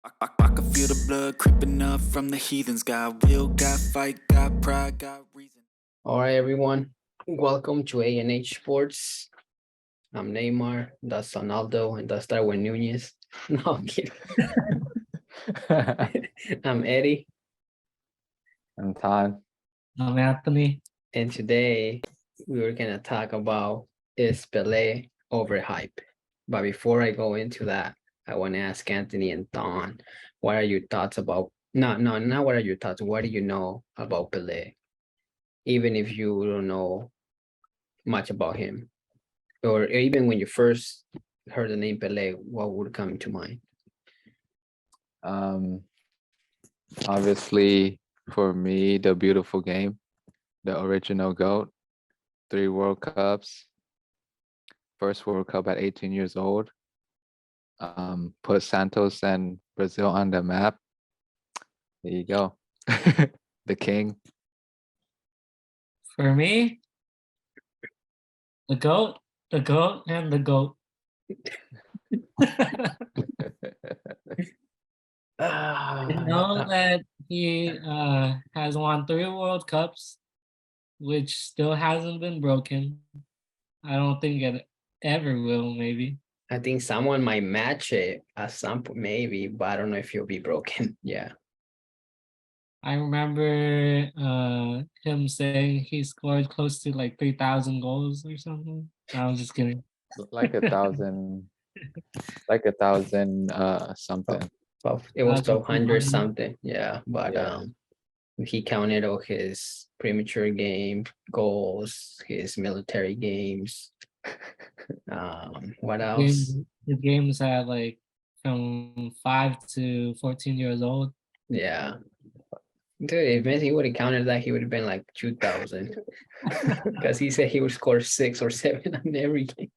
I can feel the blood creeping up from the heathens. Got will, got fight, got pride, got reason. All right, everyone. Welcome to A&H Sports. I'm Neymar, that's Ronaldo, and that's Darwin Nunez. No, I'm kidding. I'm Eddie, I'm Todd. I'm Anthony. and today we were gonna talk about is Pele overhype. But before I go into that, I want to ask Anthony and Don, what are your thoughts about? Not what are your thoughts? What do you know about Pele? Even if you don't know much about him, or even when you first heard the name Pele, what would come to mind? Obviously, for me, the beautiful game, the original GOAT, 3 World Cups, first World Cup at 18 years old, put Santos and Brazil on the map. There you go. The king. For me, the GOAT, and the GOAT. You know that he has won 3 World Cups, which still hasn't been broken. I don't think it ever will, maybe. I think someone might match it at some point, maybe, but I don't know if he'll be broken. Yeah. I remember him saying he scored close to like 3,000 goals or something. I was just kidding. Like 1,000, something. Well, it was 1200 1,200. something. Yeah. But Yeah. he counted all his premature game goals, his military games. What else? The games at like from 5 to 14 years old. Yeah. Dude, if Messi would have counted that, he would have been like 2000. Because he said he would score 6 or 7 on every game.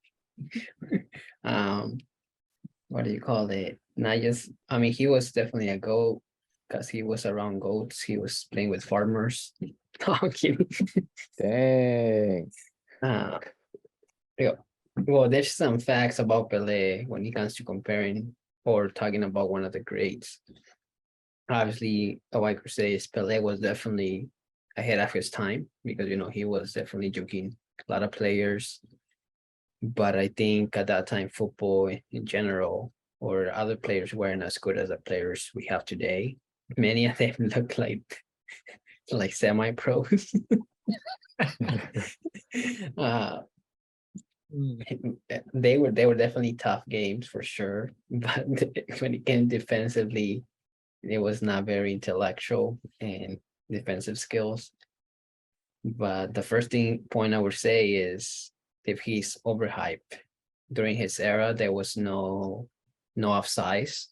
What do you call it? Not just, I mean, he was definitely a goat because he was around goats. He was playing with farmers. No, I'm kidding. Dang. Yeah. Well, there's some facts about Pele when it comes to comparing or talking about one of the greats. Obviously, all I could say is Pele was definitely ahead of his time because, you know, he was definitely juking a lot of players. But I think at that time, football in general or other players weren't as good as the players we have today. Many of them look like semi-pros. They were definitely tough games for sure, but when it came defensively, it was not very intellectual and defensive skills. But the first point I would say is if he's overhyped. During his era, there was no offsides.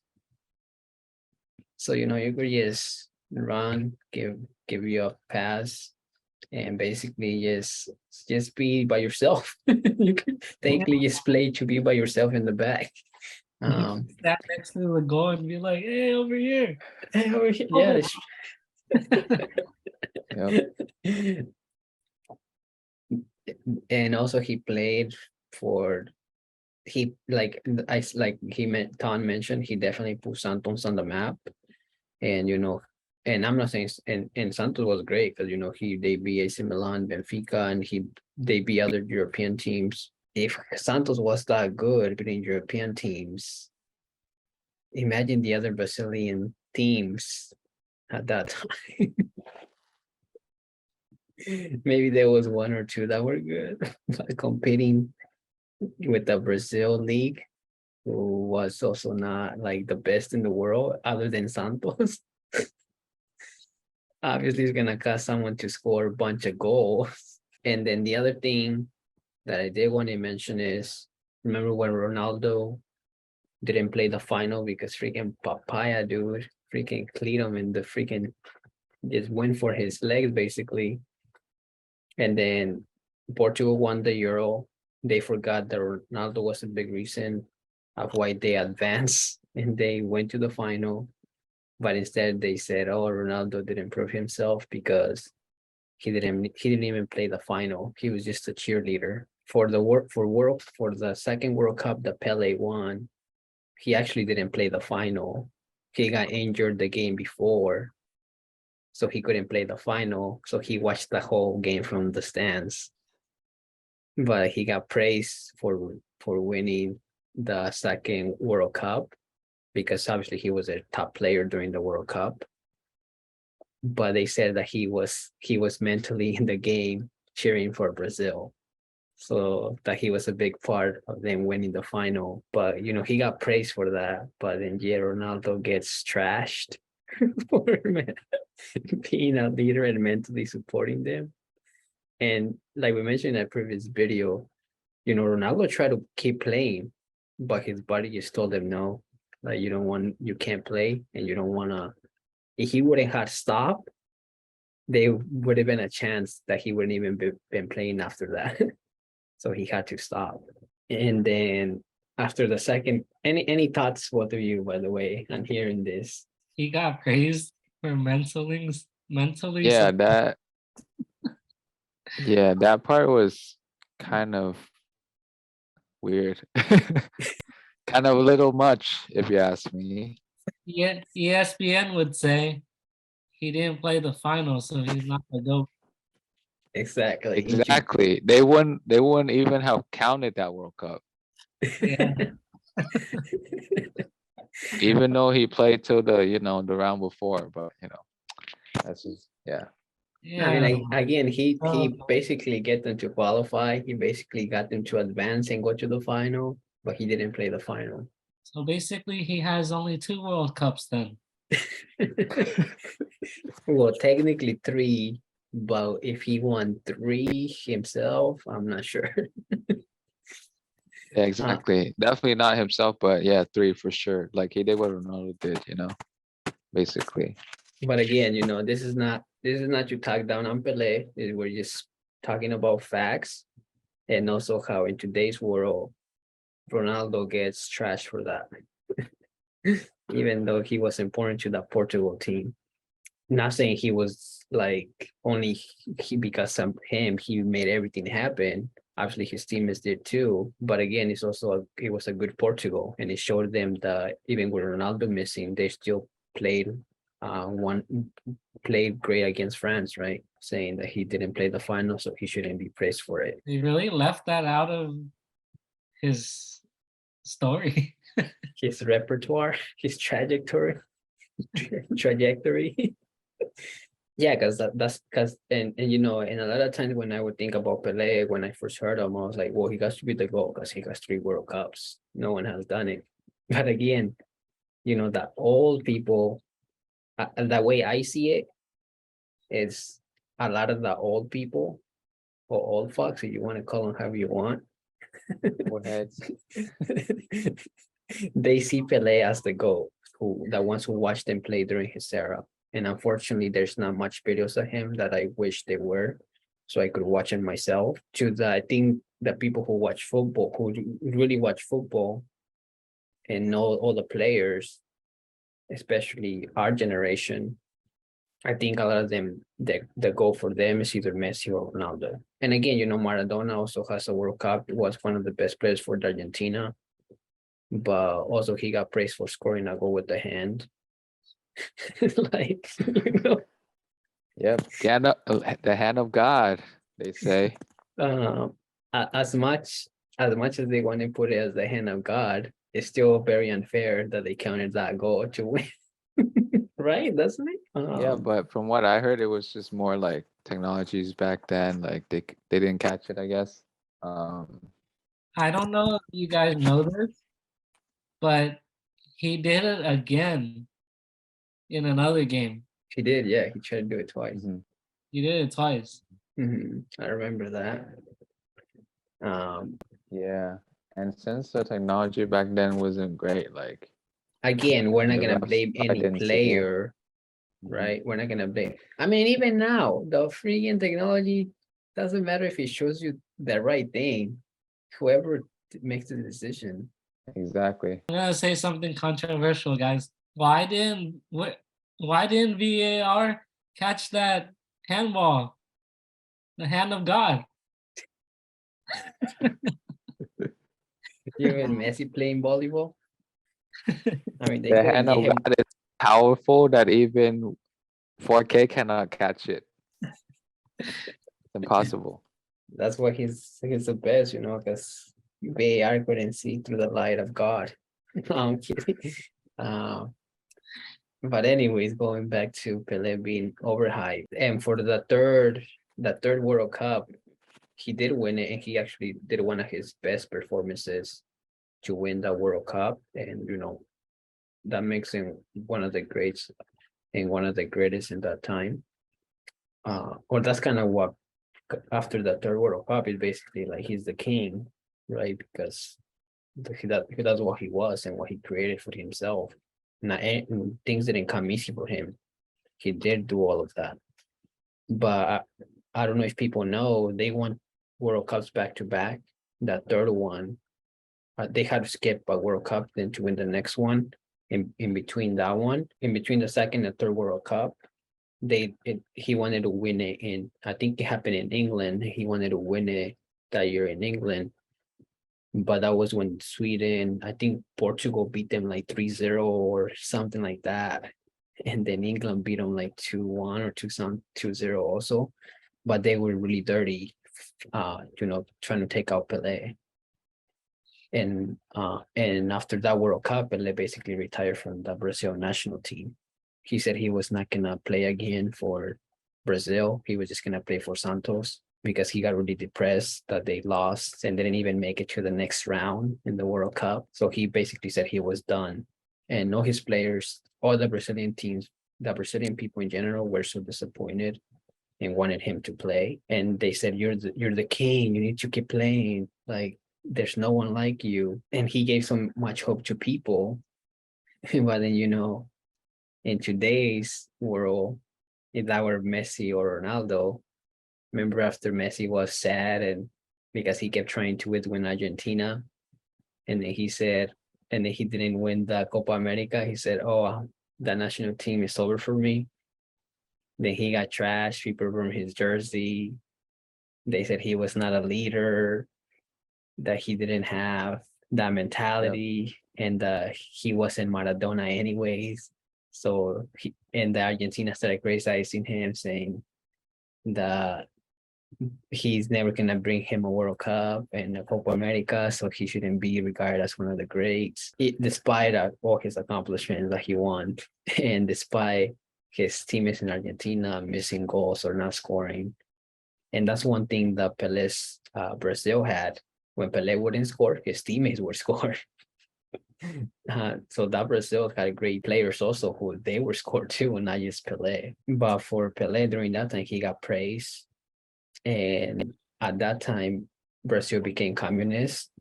So, you know, you could just run, give you a pass, and basically just be by yourself. You can technically just play to be by yourself in the back. Stand next to the goal and be like, "Hey, over here!" Hey, over here. Yeah. Yep. And also he played for Tom mentioned, he definitely put Santos on the map. And you know, and I'm not saying and Santos was great because you know they beat AC Milan, Benfica, and they beat other European teams. If Santos was that good between European teams, imagine the other Brazilian teams at that time. Maybe there was 1 or 2 that were good, but competing with the Brazil league, who was also not like the best in the world other than Santos. Obviously, it's gonna cost someone to score a bunch of goals. And then the other thing that I did want to mention is, remember when Ronaldo didn't play the final because freaking papaya dude freaking cleat him and the freaking just went for his legs basically. And then Portugal won the Euro. They forgot that Ronaldo was a big reason of why they advanced and they went to the final. But instead they said, oh, Ronaldo didn't prove himself because he didn't even play the final. He was just a cheerleader. For the second World Cup that Pele won, he actually didn't play the final. he got injured the game before, so he couldn't play the final. So he watched the whole game from the stands. But he got praised for winning the second World Cup because obviously he was a top player during the World Cup. But they said that he was mentally in the game cheering for Brazil. So that he was a big part of them winning the final. But you know, he got praised for that. But then yeah, Ronaldo gets trashed for being a leader and mentally supporting them. And like we mentioned in a previous video, you know, Ronaldo tried to keep playing, but his body just told him no, like you can't play, and you don't wanna. If he wouldn't have stopped, there would have been a chance that he wouldn't even been playing after that. So he had to stop. And then after the second, any thoughts, both of you, by the way, on hearing this? He got praised for mentally Yeah, so that part was kind of weird. Kind of a little much, if you ask me. yeah, ESPN would say he didn't play the final, so he's not the GOAT. Exactly. Exactly. They wouldn't even have counted that World Cup, Yeah. even though he played till the round before. But that's just I Yeah. mean, again, he So, basically get them to qualify. He basically got them to advance and go to the final, but he didn't play the final. so basically he has only 2 World Cups then. Well, technically 3, but if he won 3 himself, I'm not sure. yeah, exactly. Definitely not himself, but yeah, 3 for sure. Like he did what Ronaldo did, basically. But again, you know, this is not to talk down on Pele. We're just talking about facts, and also how in today's world, Ronaldo gets trashed for that, even though he was important to that Portugal team. Not saying he was like only he because of him he made everything happen. Obviously, his teammates did too. But again, it was a good Portugal, and it showed them that even with Ronaldo missing, they still played one played great against France, right? Saying that he didn't play the final, so he shouldn't be praised for it. He really left that out of his story. His repertoire, his trajectory. Yeah, because that's because and you know, and a lot of times when I would think about Pele, when I first heard him, I was like, well, he got to be the GOAT because he got 3 World Cups. No one has done it. But again, you know, the old people, the way I see it is a lot of the old people or old fucks, if you want to call them however you want. Old heads. They see Pele as the GOAT, the ones who watched him play during his era. And unfortunately, there's not much videos of him that I wish they were, so I could watch it myself. I think the people who watch football, who really watch football and know all the players, especially our generation, I think a lot of them, the goal for them is either Messi or Ronaldo. And again, you know, Maradona also has a World Cup, was one of the best players for the Argentina, but also he got praised for scoring a goal with the hand. Like, you know, Yep. The hand of God, they say. as much as they want to put it as the hand of God, it's still very unfair that they counted that goal to win. Right, doesn't it? Yeah, but from what I heard, it was just more like technologies back then. Like they didn't catch it, I guess. I don't know if you guys know this, but he did it again in another game. He did, yeah. He tried to do it twice. mhm. He did it twice. I remember that. Yeah, and since the technology back then wasn't great, like Again, we're not the gonna refs blame probably any didn't see it. player, Mhm. right? We're not gonna blame. I mean, even now, the freaking technology doesn't matter if it shows you the right thing. Whoever makes the decision. Exactly. I'm gonna say something controversial, guys. Why didn't VAR catch that handball? The hand of God. Even Messi playing volleyball. I mean, they The could have hand of gave him. God is powerful that even 4K cannot catch it. It's impossible. That's why he's the best, because VAR couldn't see through the light of God. No, I'm kidding. Uh, but anyways, going back to Pele being overhyped, and for the third World Cup, he did win it, and he actually did one of his best performances to win the World Cup, and that makes him one of the greats and one of the greatest in that time. Or that's kind of what after the third World Cup is basically like he's the king, right? Because he does what he was and what he created for himself. Not things didn't come easy for him. He did do all of that, but I don't know if people know they won World Cups back to back. That third one, they had to skip a World Cup then to win the next one. In between that one, in between the second and third World Cup, he wanted to win it in, I think it happened in England. He wanted to win it that year in England, but that was when Sweden, I think Portugal beat them like 3-0 or something like that, and then England beat them like 2-1 or 2-0 also, but they were really dirty, trying to take out Pele. And after that World Cup, Pele basically retired from the Brazil national team. He said he was not gonna play again for Brazil. He was just gonna play for Santos because he got really depressed that they lost and didn't even make it to the next round in the World Cup. So he basically said he was done. And all his players, all the Brazilian teams, the Brazilian people in general were so disappointed and wanted him to play. And they said, you're the king, you need to keep playing. Like, there's no one like you. And he gave so much hope to people. But then, in today's world, if that were Messi or Ronaldo, remember after Messi was sad and because he kept trying to win Argentina, and then he said, and then he didn't win the Copa America, he said, oh, the national team is over for me. Then he got trashed, people burned his jersey. They said he was not a leader, that he didn't have that mentality, and he wasn't Maradona anyways. So the Argentina started criticizing him, saying that he's never gonna bring him a World Cup and a Copa America, so he shouldn't be regarded as one of the greats, despite all his accomplishments that he won, and despite his teammates in Argentina missing goals or not scoring. And that's one thing that Pele's Brazil had. When Pele wouldn't score, his teammates would score. So that Brazil had great players also who they were scored too, and not just Pele. But for Pele during that time, he got praised. And at that time, Brazil became communist.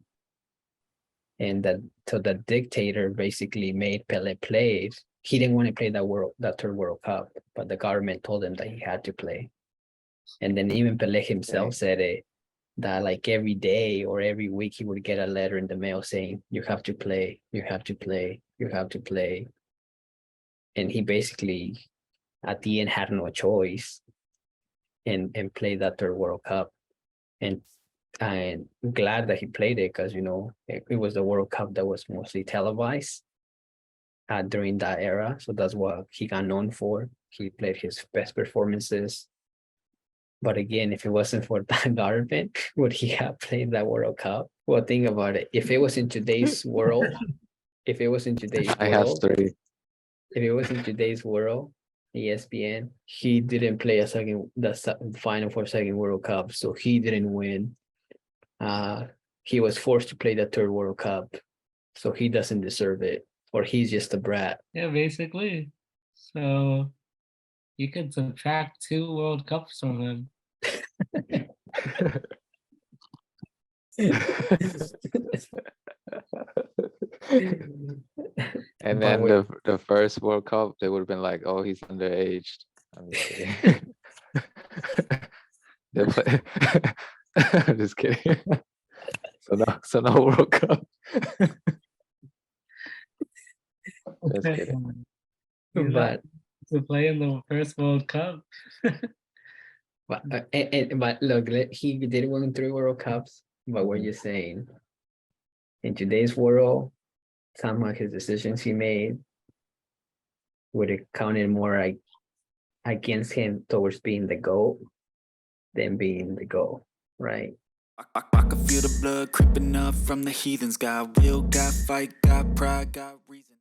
And so the dictator basically made Pele play. He didn't want to play that third World Cup, but the government told him that he had to play. And then even Pele himself said it, that like every day or every week he would get a letter in the mail saying, you have to play, you have to play, you have to play. And he basically at the end had no choice and played that third World Cup. And I'm glad that he played it because it was the World Cup that was mostly televised during that era. So that's what he got known for. He played his best performances. But again, if it wasn't for that government, would he have played that World Cup? Well, think about it. If it was in today's world, I have three. if it was in today's world, ESPN, he didn't play the final for second World Cup, so he didn't win. He was forced to play the third World Cup, so he doesn't deserve it, or he's just a brat. Yeah, basically. So you could subtract 2 World Cups from him. And then the first World Cup, they would have been like, "Oh, he's underage." I'm just kidding. They play. I'm just kidding. So no World Cup. Just kidding. But to play in the first World Cup. but look, he did win 3 World Cups. But what you're saying, in today's world, some of his decisions he made, would it counted more like against him towards being the GOAT than being the GOAT, right? I can feel the blood creeping up from the heathens. Got will, got fight, got pride, got reason.